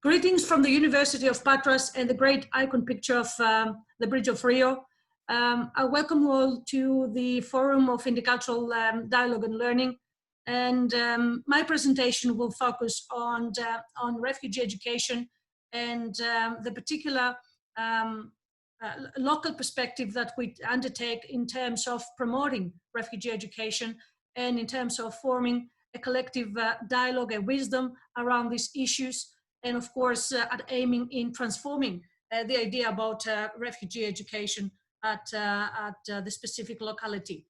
Greetings from the University of Patras and the great icon picture of the Bridge of Rio. I welcome you all to the Forum of Intercultural Dialogue and Learning. And my presentation will focus on refugee education and the particular local perspective that we undertake in terms of promoting refugee education and in terms of forming a collective dialogue and wisdom around these issues, and of course at aiming in transforming the idea about refugee education at the specific locality.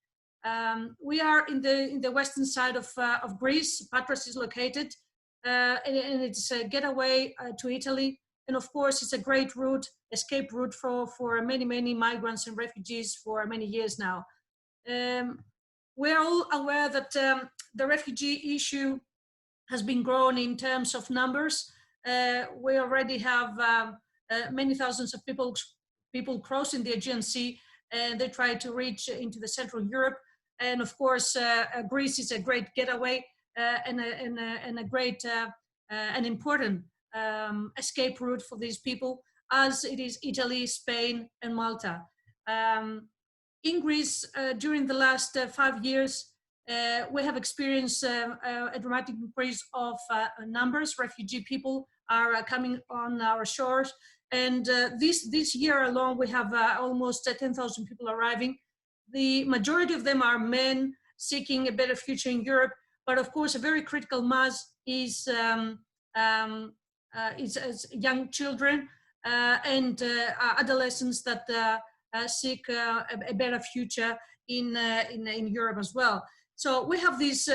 We are in the western side of Greece. Patras is located, and it's a getaway to Italy. And of course, it's a great route, escape route for many migrants and refugees for many years now. We're all aware that the refugee issue has been growing in terms of numbers. We already have many thousands of people crossing the Aegean Sea, and they try to reach into the Central Europe. And of course, Greece is a great getaway and a great and important escape route for these people, as it is Italy, Spain, and Malta. In Greece, during the last 5 years, we have experienced a dramatic increase of numbers. Refugee people are coming on our shores. And this year alone, we have almost 10,000 people arriving. The majority of them are men seeking a better future in Europe. But of course, a very critical mass is young children and adolescents that seek a better future in Europe as well. So we have these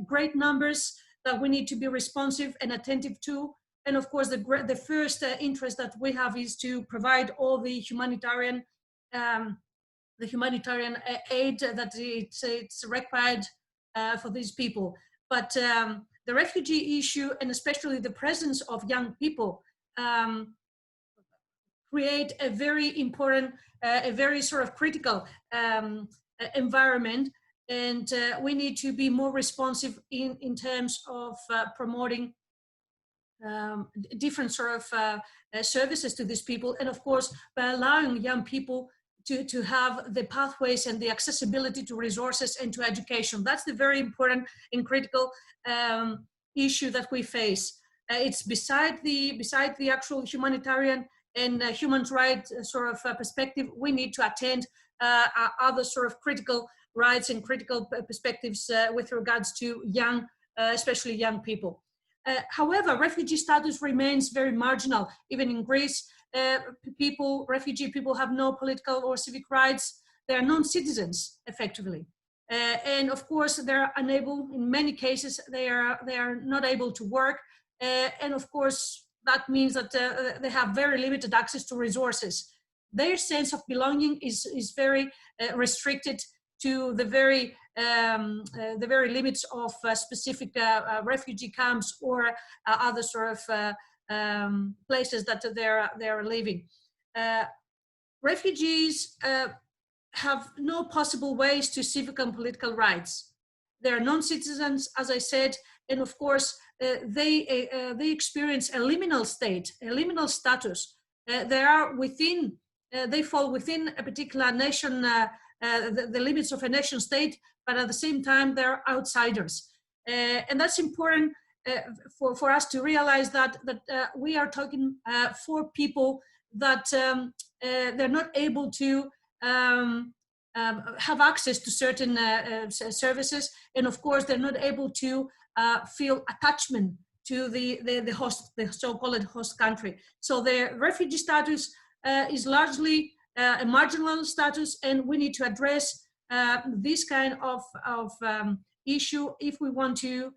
great numbers that we need to be responsive and attentive to. And of course, the first interest that we have is to provide all the humanitarian aid that it's required for these people. But the refugee issue, and especially the presence of young people, create a very important, a very sort of critical environment. And we need to be more responsive in terms of promoting different sort of services to these people. And of course, by allowing young people to have the pathways and the accessibility to resources and to education. That's the very important and critical issue that we face. It's beside the actual humanitarian and human rights sort of perspective. We need to attend other sort of critical rights and critical perspectives with regards to young, especially young people. However, refugee status remains very marginal. Even in Greece, refugee people have no political or civic rights. They are non-citizens, effectively. And of course, they're unable, in many cases, they are not able to work. And of course, that means that they have very limited access to resources. Their sense of belonging is very restricted to the very limits of specific refugee camps or other sort of places that they're living. Refugees have no possible ways to civic and political rights. They're non-citizens, as I said, and of course they experience a liminal state, a liminal status. They fall within a particular nation, the limits of a nation state, but at the same time they're outsiders, and that's important for us to realize that we are talking for people that they're not able to have access to certain services, and of course they're not able to feel attachment to the so-called host country. So the refugee status is largely a marginal status, and we need to address this kind of issue if we want to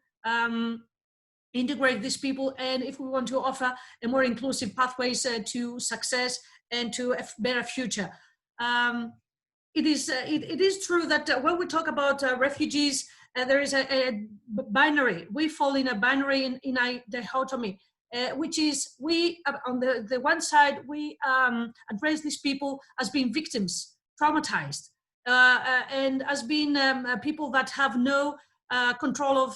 integrate these people, and if we want to offer a more inclusive pathways to success and to a better future. It is true that when we talk about refugees, there is a binary. We fall in a binary, in a dichotomy, which is we, on the one side, we address these people as being victims, traumatized, and as being people that have no control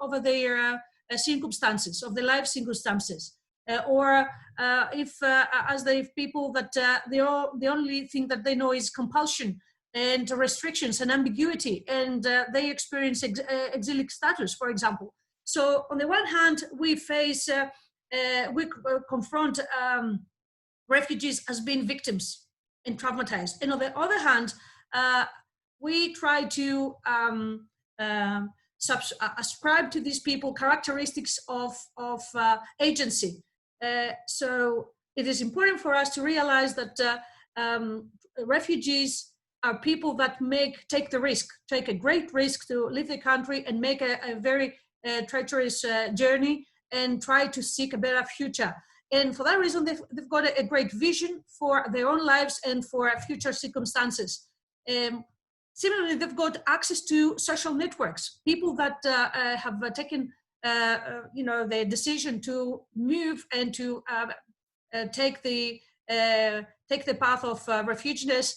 over their circumstances, of their life circumstances. or if people that the only thing that they know is compulsion and restrictions and ambiguity, and they experience exilic status, for example. So on the one hand, we confront refugees as being victims and traumatized, and on the other hand, we try to ascribe to these people characteristics of agency. So it is important for us to realize that refugees are people that take a great risk to leave the country and make a very treacherous journey and try to seek a better future. And for that reason, they've got a great vision for their own lives and for future circumstances. Similarly, they've got access to social networks, people that have taken the decision to move and to take the path of refugees.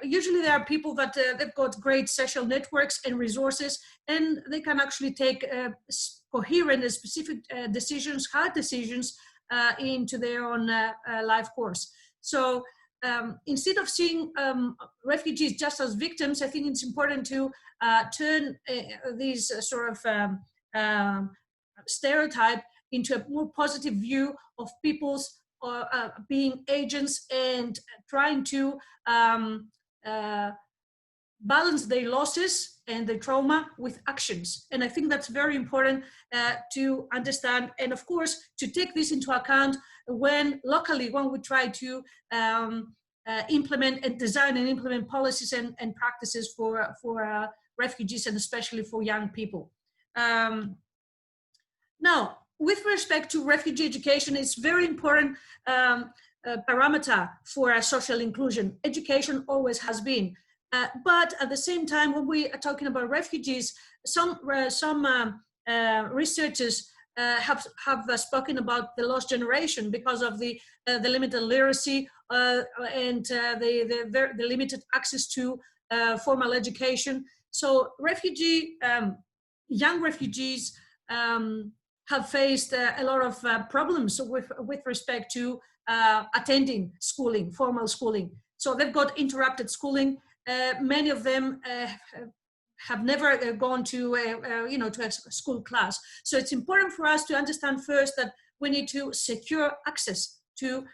Usually there are people that they've got great social networks and resources, and they can actually take coherent and specific hard decisions into their own life course. So instead of seeing refugees just as victims, I think it's important to turn these sort of stereotype into a more positive view of people's being agents and trying to balance their losses and their trauma with actions. And I think that's very important to understand, and of course to take this into account when we try to implement and design and implement policies and practices for refugees, and especially for young people. Now, with respect to refugee education, it's very important parameter for social inclusion. Education always has been. But at the same time, when we are talking about refugees, some researchers have spoken about the lost generation because of the limited literacy and the limited access to formal education. So young refugees have faced a lot of problems with respect to attending schooling, formal schooling. So they've got interrupted schooling. Many of them have never gone to a school class. So it's important for us to understand first that we need to secure access to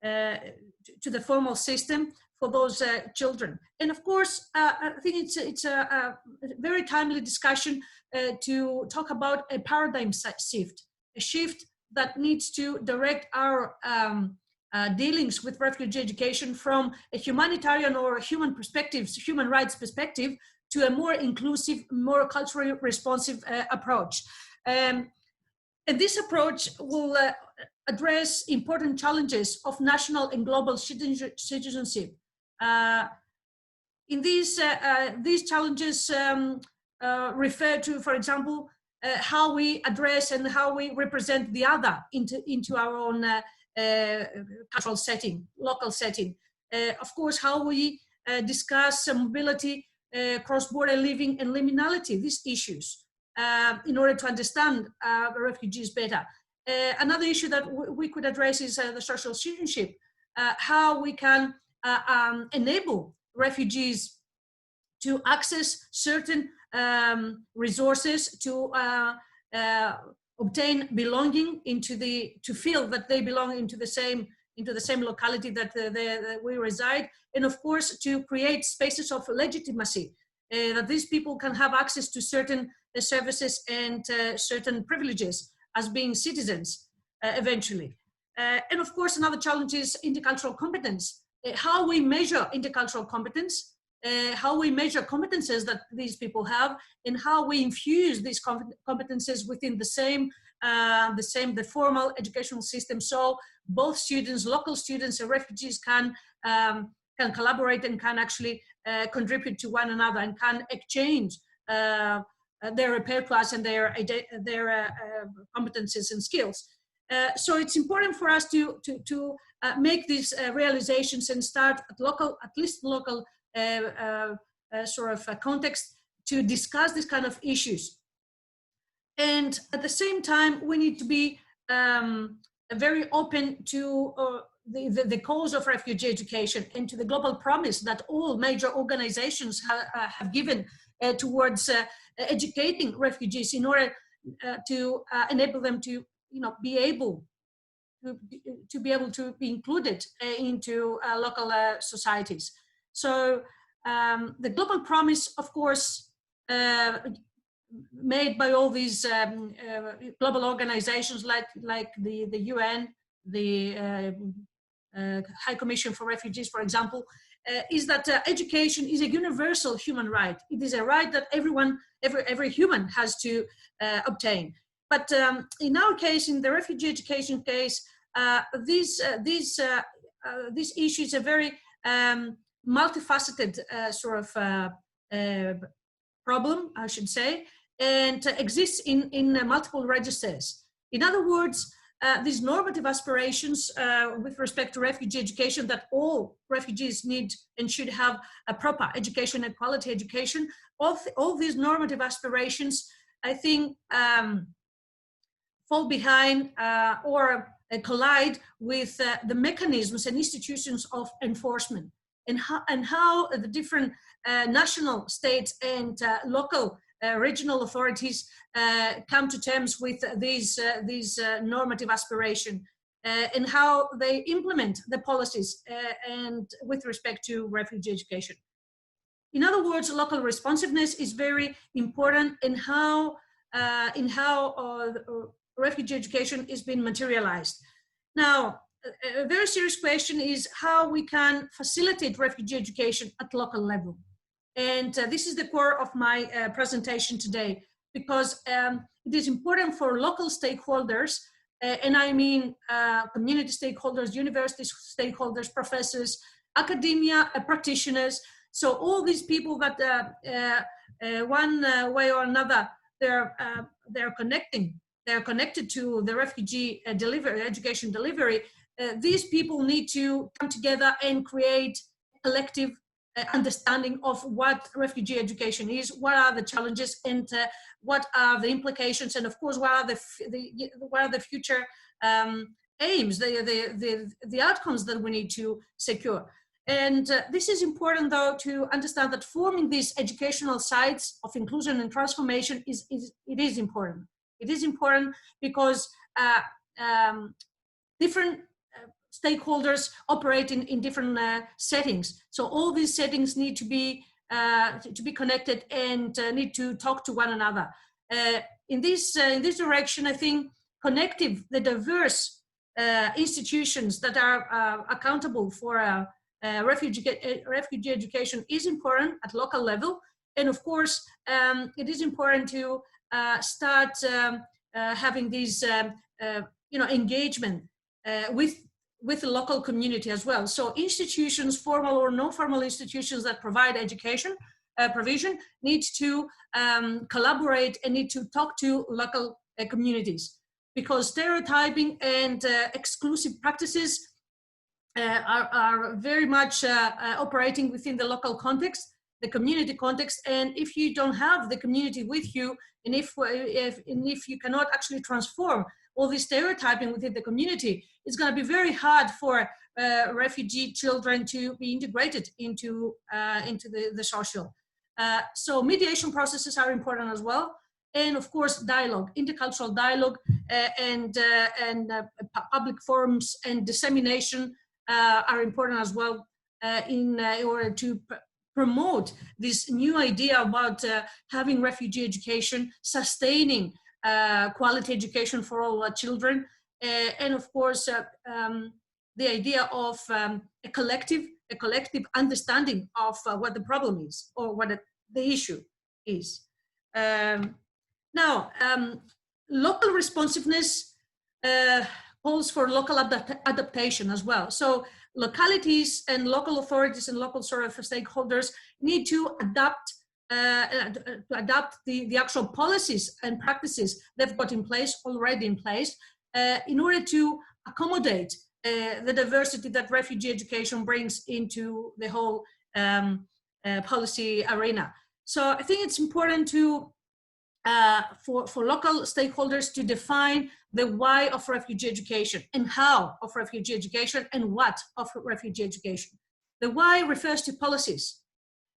the formal system for those children. And of course, I think it's a very timely discussion to talk about a paradigm shift, a shift that needs to direct our dealings with refugee education from a humanitarian or a human rights perspective, to a more inclusive, more culturally responsive approach. And this approach will address important challenges of national and global citizenship. In these challenges refer to, for example, how we address and how we represent the other into our own cultural setting, local setting. Of course, how we discuss mobility, cross-border living, and liminality, these issues, in order to understand refugees better. Another issue that we could address is the social citizenship, how we can enable refugees to access certain resources, to obtain belonging to feel that they belong into the same locality that we reside, and of course to create spaces of legitimacy, that these people can have access to certain services and certain privileges as being citizens eventually. And of course, another challenge is intercultural competence, how we measure intercultural competence, how we measure competences that these people have, and how we infuse these competences within the formal educational system, so both students, local students and refugees can collaborate and can actually contribute to one another and can exchange their repertoires and their competences and skills. So it's important for us to make these realizations and start at least local sort of context to discuss this kind of issues. And at the same time, we need to be very open to the cause of refugee education and to the global promise that all major organizations have given towards educating refugees in order to enable them to, be able to be included into local societies. So the global promise, of course, made by all these global organizations like the UN, the High Commission for Refugees, for example, is that education is a universal human right. It is a right that every human has to obtain. But in our case, in the refugee education case, this issue is a very multifaceted sort of problem, I should say, and exists in multiple registers. In other words, these normative aspirations with respect to refugee education, that all refugees need and should have a proper education and quality education, all these normative aspirations, I think, fall behind or collide with the mechanisms and institutions of enforcement, and how the different national, states, and local regional authorities come to terms with these normative aspiration, and how they implement the policies and with respect to refugee education. In other words, local responsiveness is very important in how refugee education is being materialized. Now, a very serious question is how we can facilitate refugee education at local level. And this is the core of my presentation today, because it is important for local stakeholders, and I mean community stakeholders, university stakeholders, professors, academia, practitioners. So all these people that one way or another, they're connected to the refugee education delivery. These people need to come together and create collective understanding of what refugee education is, what are the challenges, and what are the implications, and of course what are the future aims, the outcomes that we need to secure. And this is important, though, to understand that forming these educational sites of inclusion and transformation is important. It is important because different stakeholders operate in different settings. So all these settings need to be connected and need to talk to one another. In this direction, I think the diverse institutions that are accountable for refugee education is important at local level. And of course, it is important to start having these engagement with the local community as well. So institutions, formal or non-formal institutions that provide education provision, need to collaborate and need to talk to local communities, because stereotyping and exclusive practices are very much operating within the local context, the community context. And if you don't have the community with you, and if you cannot actually transform all this stereotyping within the community, it's going to be very hard for refugee children to be integrated into the social. So mediation processes are important as well, and of course dialogue, intercultural dialogue, and public forums and dissemination are important as well in order to promote this new idea about having refugee education, sustaining quality education for all children, and of course the idea of a collective understanding of what the problem is, or what the issue is. Now, local responsiveness calls for local adaptation as well. So localities and local authorities and local sort of stakeholders need to adapt the actual policies and practices they've got already in place, in order to accommodate the diversity that refugee education brings into the whole policy arena. So I think it's important to for local stakeholders to define the why of refugee education and how of refugee education and what of refugee education. The why refers to policies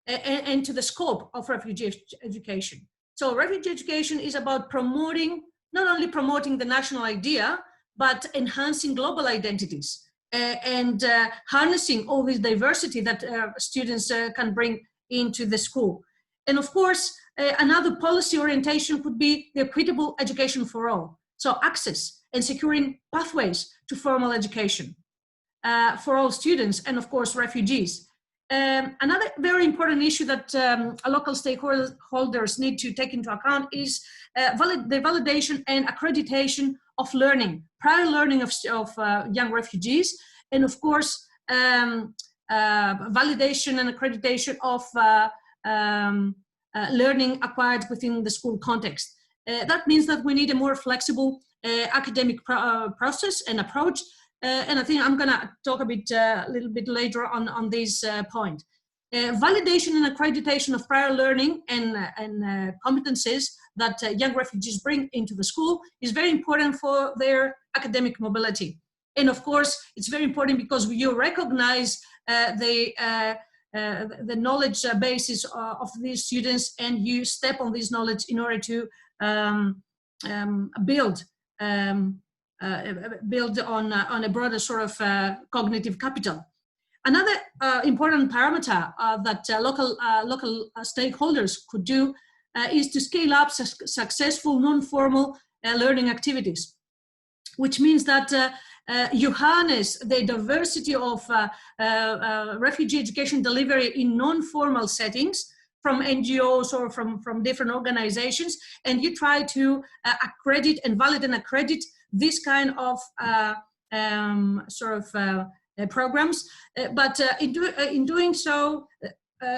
and to the scope of refugee education. So refugee education is about promoting, not only promoting the national idea, but enhancing global identities and harnessing all this diversity that students can bring into the school. And of course, another policy orientation could be the equitable education for all. So access and securing pathways to formal education for all students and of course refugees. Another very important issue that local stakeholders need to take into account is the validation and accreditation of learning, prior learning of young refugees, and of course validation and accreditation of learning acquired within the school context. That means that we need a more flexible academic process and approach. And I think I'm going to talk a little bit later on this point. Validation and accreditation of prior learning and competences that young refugees bring into the school is very important for their academic mobility. And of course, it's very important because you recognize the knowledge basis of these students, and you step on this knowledge in order to build on a broader sort of cognitive capital. Another important parameter that local stakeholders could do is to scale up successful non-formal learning activities, which means that you harness the diversity of refugee education delivery in non-formal settings from NGOs or from different organizations, and you try to accredit and validate and accredit this kind of programs. But in doing so,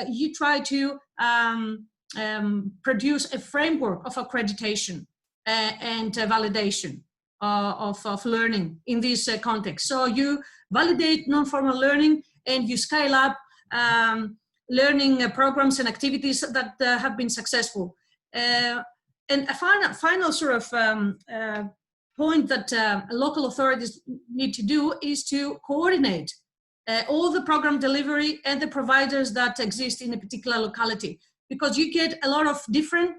you try to produce a framework of accreditation and validation of learning in this context. So you validate non-formal learning and you scale up learning programs and activities that have been successful. And a final sort of point that local authorities need to do is to coordinate all the program delivery and the providers that exist in a particular locality, because you get a lot of different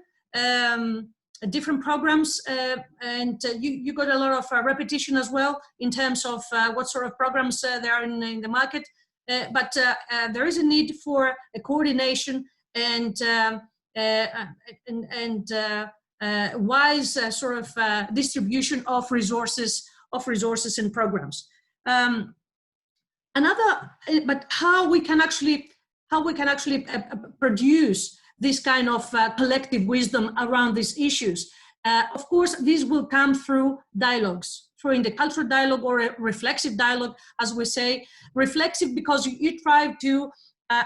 programs and you got a lot of repetition as well in terms of what sort of programs there are in the market. But there is a need for a coordination and wise sort of distribution of resources and programs. But how we can actually produce this kind of collective wisdom around these issues. Of course, this will come through dialogues, through intercultural dialogue or a reflexive dialogue, as we say. Reflexive because you try to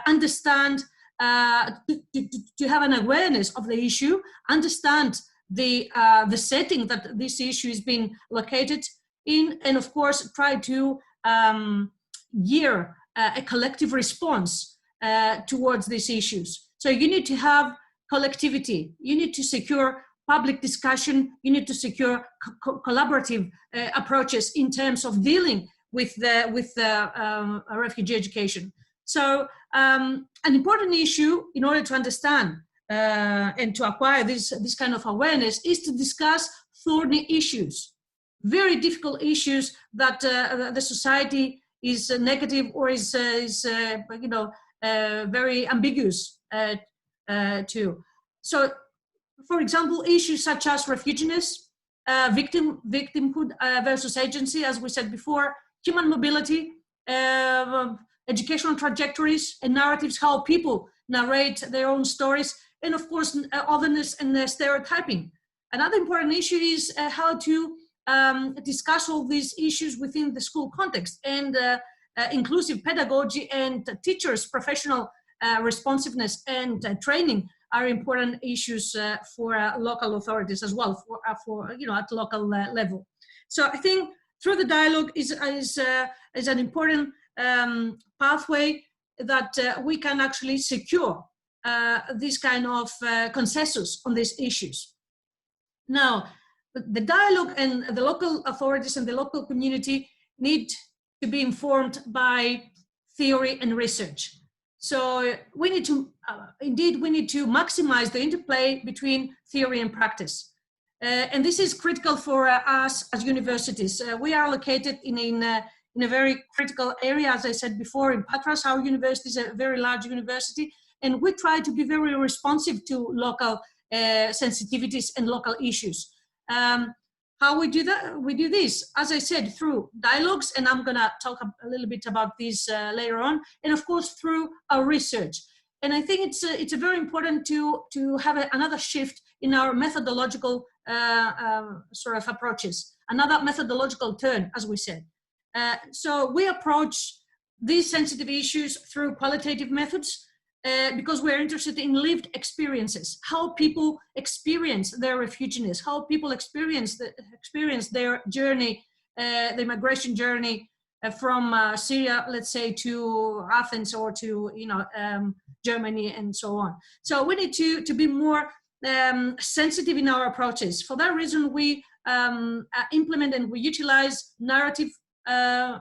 understand, to have an awareness of the issue, understand the setting that this issue is being located in, and of course try to gear a collective response towards these issues. So you need to have collectivity, you need to secure public discussion, you need to secure collaborative approaches in terms of dealing with refugee education. So an important issue in order to understand and to acquire this kind of awareness is to discuss thorny issues, very difficult issues that the society is negative or is very ambiguous to. So, for example, issues such as refugees, victimhood versus agency, as we said before, human mobility, educational trajectories and narratives, how people narrate their own stories, and of course, otherness and stereotyping. Another important issue is how to discuss all these issues within the school context, and inclusive pedagogy and teachers' professional responsiveness and training are important issues for local authorities as well, for at local level. So I think through the dialogue is an important pathway that we can actually secure this kind of consensus on these issues. Now, the dialogue and the local authorities and the local community need to be informed by theory and research. So we need to, indeed, we need to maximize the interplay between theory and practice. And this is critical for us as universities. We are located in a very critical area, as I said before, in Patras. Our university is a very large university, and we try to be very responsive to local sensitivities and local issues. How we do that? We do this, as I said, through dialogues, and I'm gonna talk a little bit about this later on, and of course through our research. And I think it's very important to have another shift in our methodological sort of approaches, another methodological turn, as we said. So we approach these sensitive issues through qualitative methods, because we're interested in lived experiences, how people experience their refugees, how people experience their journey, the migration journey from Syria, let's say, to Athens or to Germany and so on. So we need to be more sensitive in our approaches. For that reason, we implement and we utilize narrative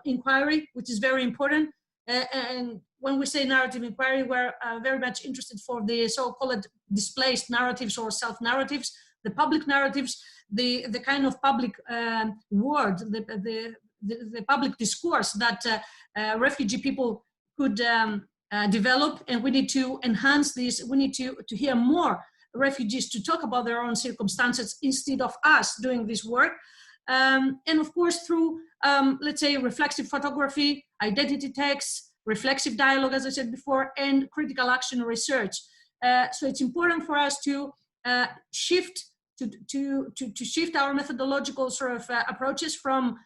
inquiry, which is very important. And when we say narrative inquiry, we're very much interested for the so-called displaced narratives or self-narratives, the public narratives, the kind of public word, the public discourse that refugee people could develop, and we need to enhance this. We need to hear more refugees to talk about their own circumstances instead of us doing this work. And of course, through, let's say, reflexive photography, identity texts, reflexive dialogue, as I said before, and critical action research. So it's important for us to shift our methodological sort of approaches from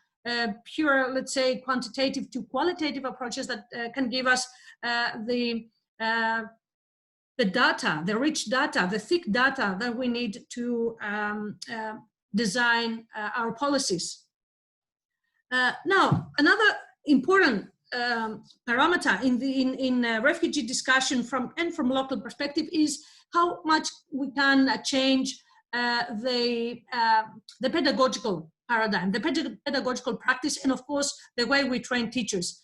pure, let's say, quantitative to qualitative approaches that can give us the data, the rich data, the thick data that we need to design our policies. Now, another important parameter in refugee discussion from local perspective is how much we can change the pedagogical paradigm, the pedagogical practice, and of course the way we train teachers.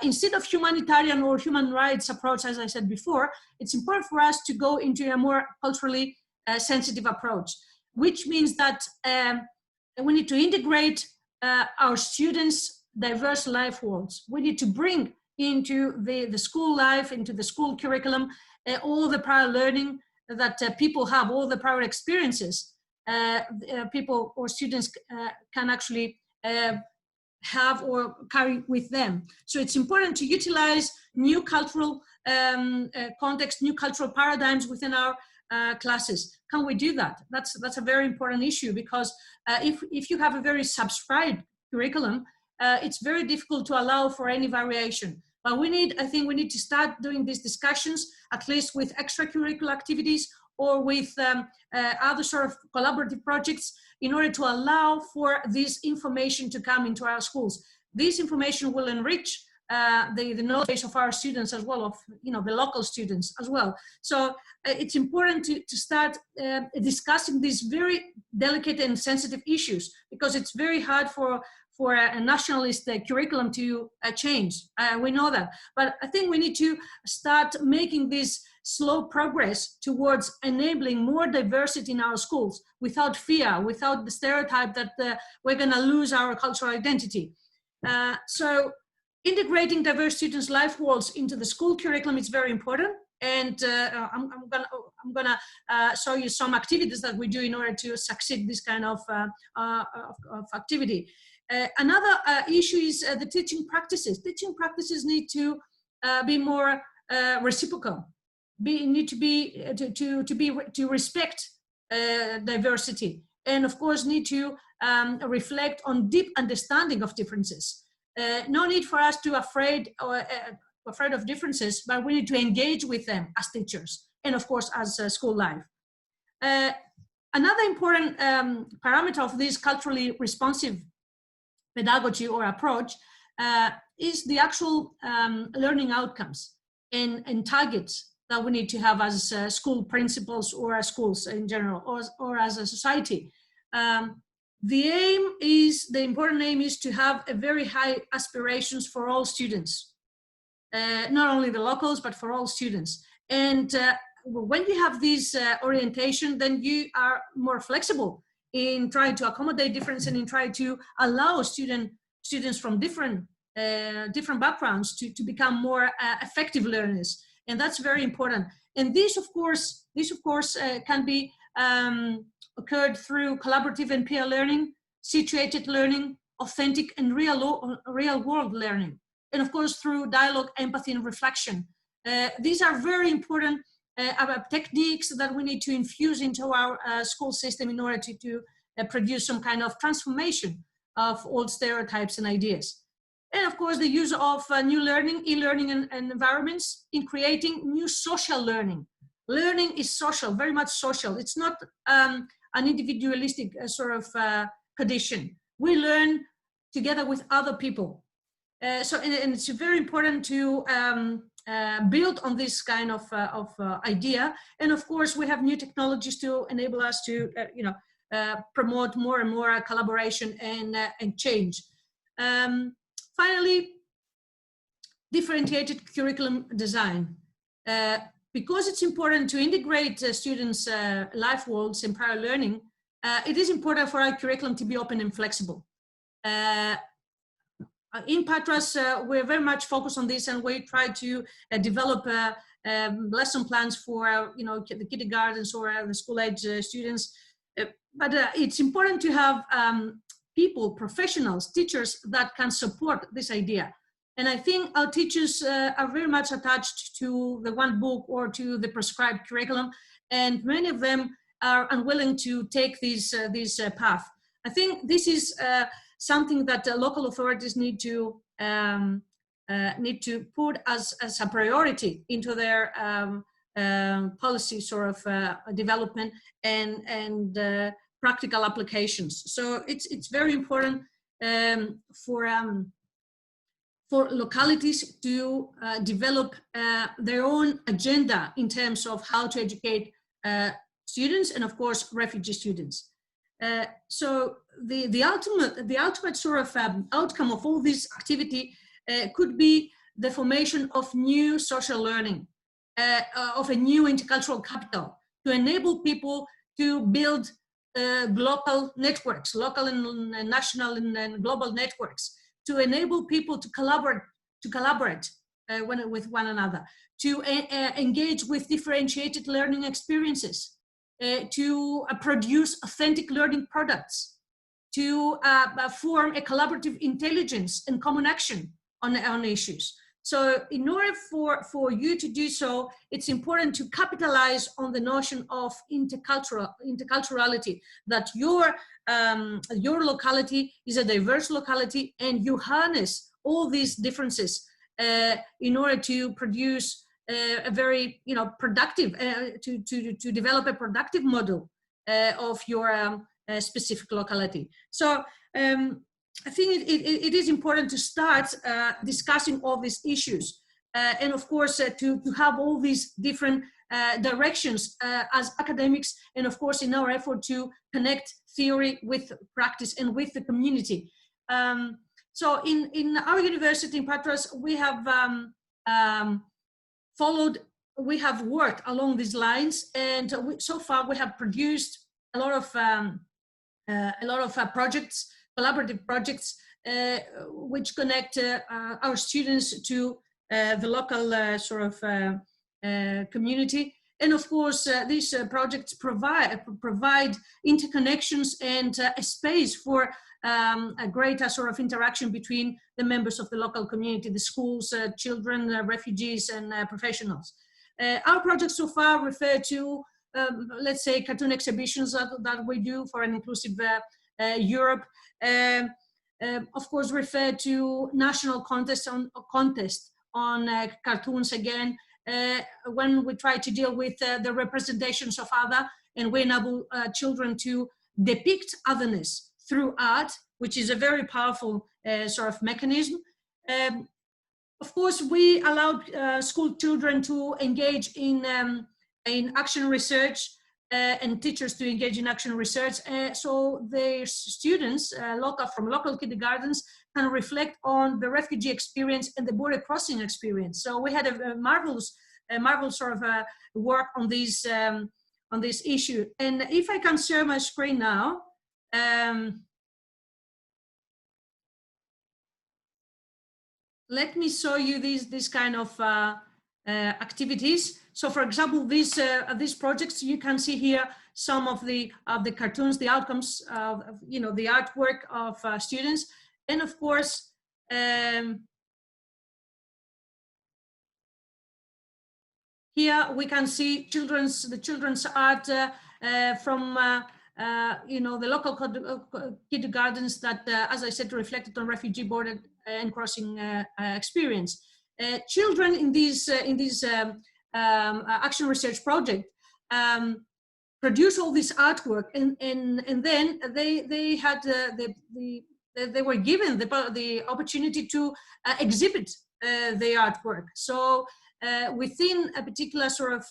Instead of humanitarian or human rights approach, as I said before, it's important for us to go into a more culturally sensitive approach, which means that we need to integrate our students' diverse life worlds. We need to bring into the school life, into the school curriculum, all the prior learning that people have, all the prior experiences people or students can actually have or carry with them. So it's important to utilize new cultural context, new cultural paradigms within our classes. Can we do that? That's a very important issue, because if you have a very subscribed curriculum, it's very difficult to allow for any variation. But I think we need to start doing these discussions, at least with extracurricular activities or with other sort of collaborative projects, in order to allow for this information to come into our schools. This information will enrich the knowledge base of our students as well, of the local students as well. So it's important to start discussing these very delicate and sensitive issues, because it's very hard for a nationalist curriculum to change. We know that, but I think we need to start making this slow progress towards enabling more diversity in our schools without fear, without the stereotype that we're going to lose our cultural identity. So integrating diverse students' life worlds into the school curriculum is very important. And I'm gonna show you some activities that we do in order to succeed this kind of activity. Another issue is the teaching practices. Teaching practices need to be more reciprocal. Need to respect diversity, and of course need to reflect on deep understanding of differences. No need for us to afraid of differences, but we need to engage with them as teachers, and of course as school life. Another important parameter of this culturally responsive pedagogy or approach is the actual learning outcomes and targets that we need to have as school principals or as schools in general, or as a society. The important aim is to have a very high aspirations for all students, not only the locals, but for all students. And when you have this orientation, then you are more flexible in trying to accommodate difference and in trying to allow students from different backgrounds to become more effective learners. And that's very important. And this, of course, can be occurred through collaborative and peer learning, situated learning, authentic and real world learning, and of course through dialogue, empathy, and reflection. These are very important techniques that we need to infuse into our school system in order to produce some kind of transformation of old stereotypes and ideas. And of course, the use of new learning, e-learning and environments in creating new social learning. Learning is social, very much social. It's not an individualistic sort of condition. We learn together with other people. And it's very important to build on this kind of idea. And of course, we have new technologies to enable us to, promote more and more collaboration and change. Finally, differentiated curriculum design. Because it's important to integrate students' life worlds in prior learning, it is important for our curriculum to be open and flexible. In Patras, we're very much focused on this, and we try to develop lesson plans for the kindergartens or the school-age students. But it's important to have people, professionals, teachers that can support this idea. And I think our teachers are very much attached to the one book or to the prescribed curriculum, and many of them are unwilling to take this path. I think this is something that local authorities need to put as a priority into their policy sort of development and practical applications. So it's very important for localities to develop their own agenda in terms of how to educate students and of course refugee students. So the ultimate sort of outcome of all this activity could be the formation of new social learning, of a new intercultural capital to enable people to build local networks, local and national and global networks, to enable people to collaborate with one another, to engage with differentiated learning experiences, to produce authentic learning products, to form a collaborative intelligence and common action on issues. So in order for you to do so, it's important to capitalize on the notion of interculturality, that your locality is a diverse locality and you harness all these differences in order to produce a very productive, to develop a productive model of your specific locality. So I think it is important to start discussing all these issues and of course to have all these different directions as academics, and of course in our effort to connect theory with practice and with the community. So in our university in Patras, we have we have worked along these lines, and so far we have produced a lot of projects, collaborative projects, which connect our students to the local sort of community. And of course, these projects provide interconnections and a space for a greater sort of interaction between the members of the local community, the schools, children, refugees, and professionals. Our projects so far refer to, let's say, cartoon exhibitions that we do for an inclusive Europe. Of course, refer to national contests on cartoons again, when we try to deal with the representations of other, and we enable children to depict otherness through art, which is a very powerful sort of mechanism. Of course, we allowed school children to engage in action research, and teachers to engage in action research. So the students from local kindergartens can reflect on the refugee experience and the border crossing experience. So we had a marvelous sort of work on this issue. And if I can share my screen now, let me show you these kind of activities. So, for example, these projects, you can see here some of the cartoons, the outcomes of the artwork of students, and of course, here we can see the children's art from the local kindergartens that, as I said, reflected on refugee border and crossing experience. Children in these action research project produce all this artwork, and then they had they were given the opportunity to exhibit the artwork. So within a particular sort of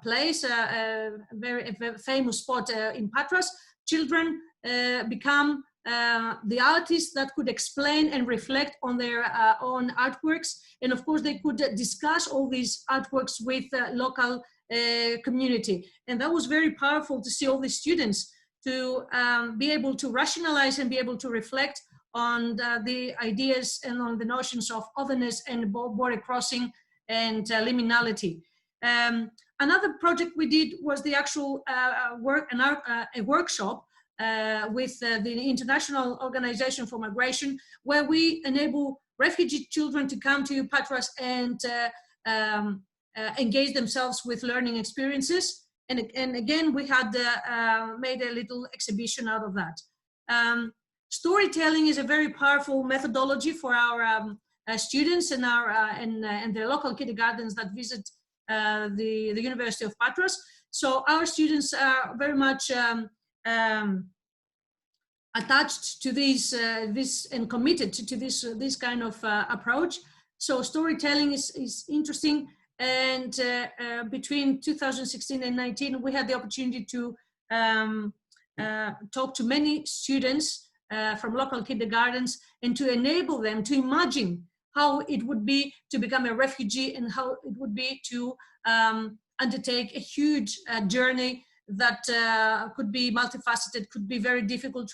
place, a very famous spot in Patras, children become the artists that could explain and reflect on their own artworks. And of course, they could discuss all these artworks with local community. And that was very powerful to see all these students to be able to rationalize and be able to reflect on the ideas and on the notions of otherness and border crossing and liminality. Another project we did was the actual a workshop with the International Organization for Migration, where we enable refugee children to come to Patras and engage themselves with learning experiences. And again, we had made a little exhibition out of that. Storytelling is a very powerful methodology for our students and and the local kindergartens that visit the University of Patras. So our students are very much attached to this and committed to this kind of approach. So storytelling is interesting. And between 2016 and 19, we had the opportunity to talk to many students from local kindergartens and to enable them to imagine how it would be to become a refugee and how it would be to undertake a huge journey that could be multifaceted, could be very difficult,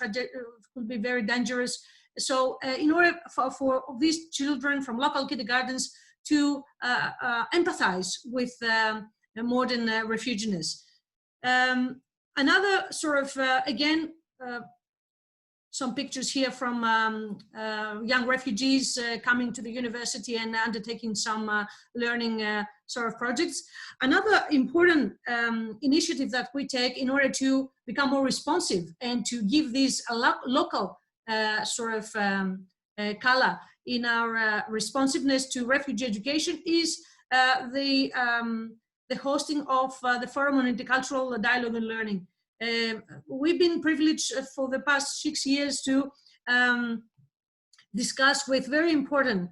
could be very dangerous. So in order for these children from local kindergartens to empathize with modern refugees. Another sort of, again, some pictures here from young refugees coming to the university and undertaking some learning sort of projects. Another important initiative that we take in order to become more responsive and to give this a local sort of color in our responsiveness to refugee education is the hosting of the Forum on Intercultural Dialogue and Learning. We've been privileged for the past 6 years to discuss with very important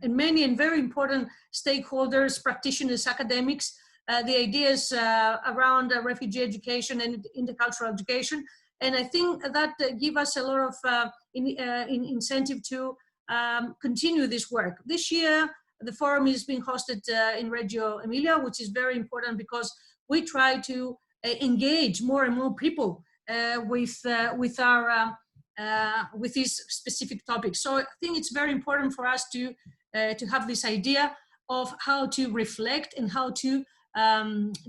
stakeholders, practitioners, academics, the ideas around refugee education and intercultural education. And I think that give us a lot of incentive to continue this work. This year, the forum is being hosted in Reggio Emilia, which is very important because we try to engage more and more people with these specific topics. So I think it's very important for us to have this idea of how to reflect and how to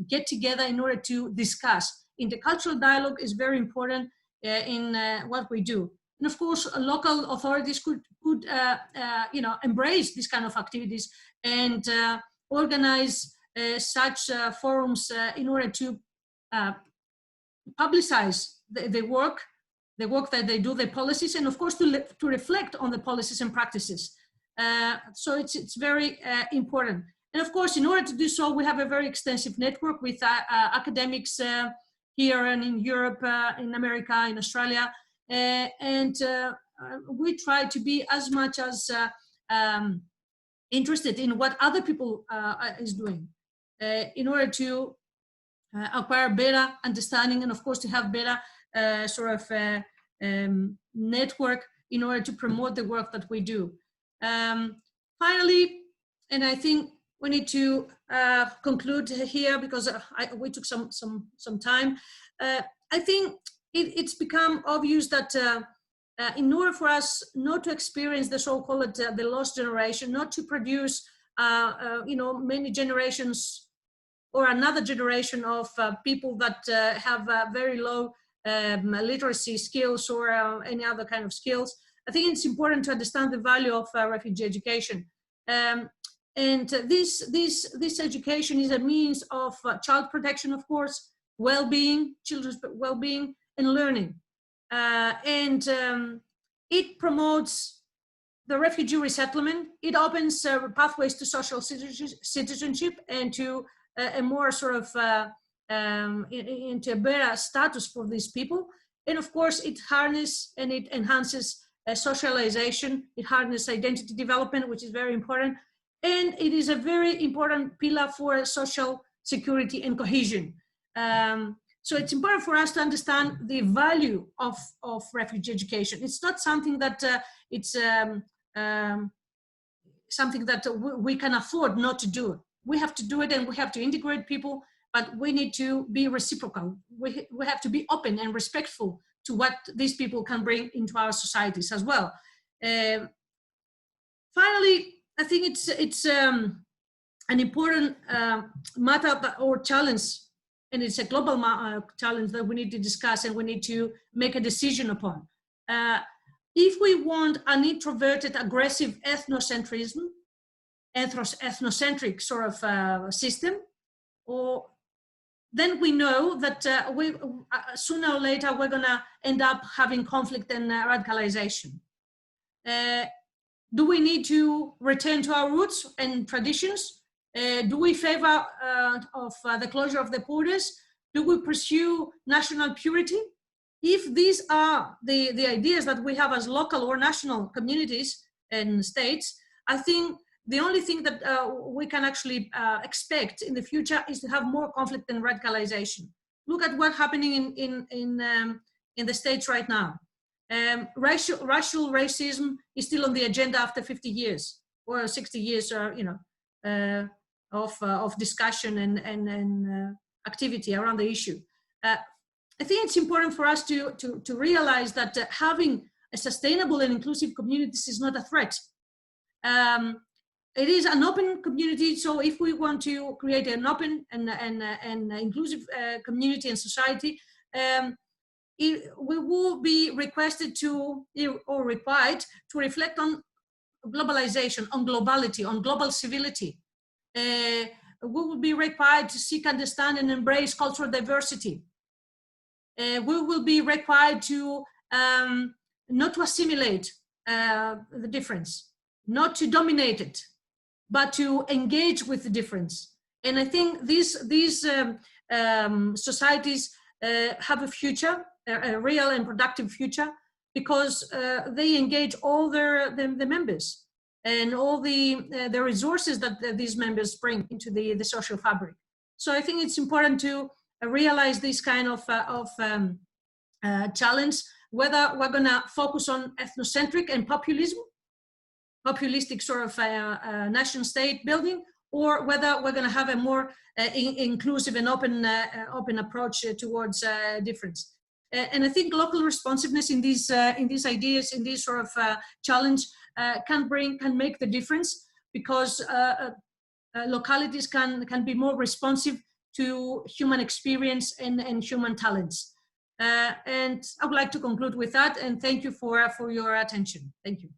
get together in order to discuss. Intercultural dialogue is very important in what we do. And of course, local authorities could embrace these kind of activities and organize such forums in order to publicize the work that they do, the policies, and of course to reflect on the policies and practices. So it's very important. And of course, in order to do so, we have a very extensive network with academics here and in Europe, in America, in Australia, and we try to be as much as interested in what other people is doing in order to acquire better understanding, and of course to have better network in order to promote the work that we do. Finally, and I think we need to conclude here because we took some time. I think it's become obvious that in order for us not to experience the so-called the lost generation, not to produce many generations or another generation of people that have very low literacy skills or any other kind of skills, I think it's important to understand the value of refugee education. And this education is a means of child protection, of course, well-being, children's well-being, and learning. It promotes the refugee resettlement. It opens pathways to social citizenship and to a more into a better status for these people. And of course, it harnesses and it enhances socialization. It harnesses identity development, which is very important. And it is a very important pillar for social security and cohesion. So it's important for us to understand the value of refugee education. It's not something that something that we can afford not to do. We have to do it, and we have to integrate people, but we need to be reciprocal. We have to be open and respectful to what these people can bring into our societies as well. Finally, I think it's an important matter or challenge, and it's a global challenge that we need to discuss and we need to make a decision upon. If we want an introverted, aggressive ethnocentric system, then we know that sooner or later we're gonna end up having conflict and radicalization. Do we need to return to our roots and traditions? Do we favor the closure of the borders? Do we pursue national purity? If these are the ideas that we have as local or national communities and states, I think the only thing that we can actually expect in the future is to have more conflict and radicalization. Look at what's happening in the States right now. Racial racism is still on the agenda after 50 years or 60 years, of discussion and activity around the issue. I think it's important for us to realize that having a sustainable and inclusive communities is not a threat. It is an open community, so if we want to create an open and inclusive community and society, we will be requested or required to reflect on globalization, on globality, on global civility. We will be required to seek, understand, and embrace cultural diversity. We will be required to not to assimilate the difference, not to dominate it, but to engage with the difference. And I think these societies have a future, a real and productive future, because they engage all the members and all the resources that these members bring into the social fabric. So I think it's important to realize this kind of challenge, whether we're gonna focus on ethnocentric and populistic nation state building, or whether we're gonna have a more inclusive and open approach towards difference. And I think local responsiveness in these ideas, in this challenge, can make the difference, because localities can be more responsive to human experience and human talents. And I would like to conclude with that, and thank you for your attention. Thank you.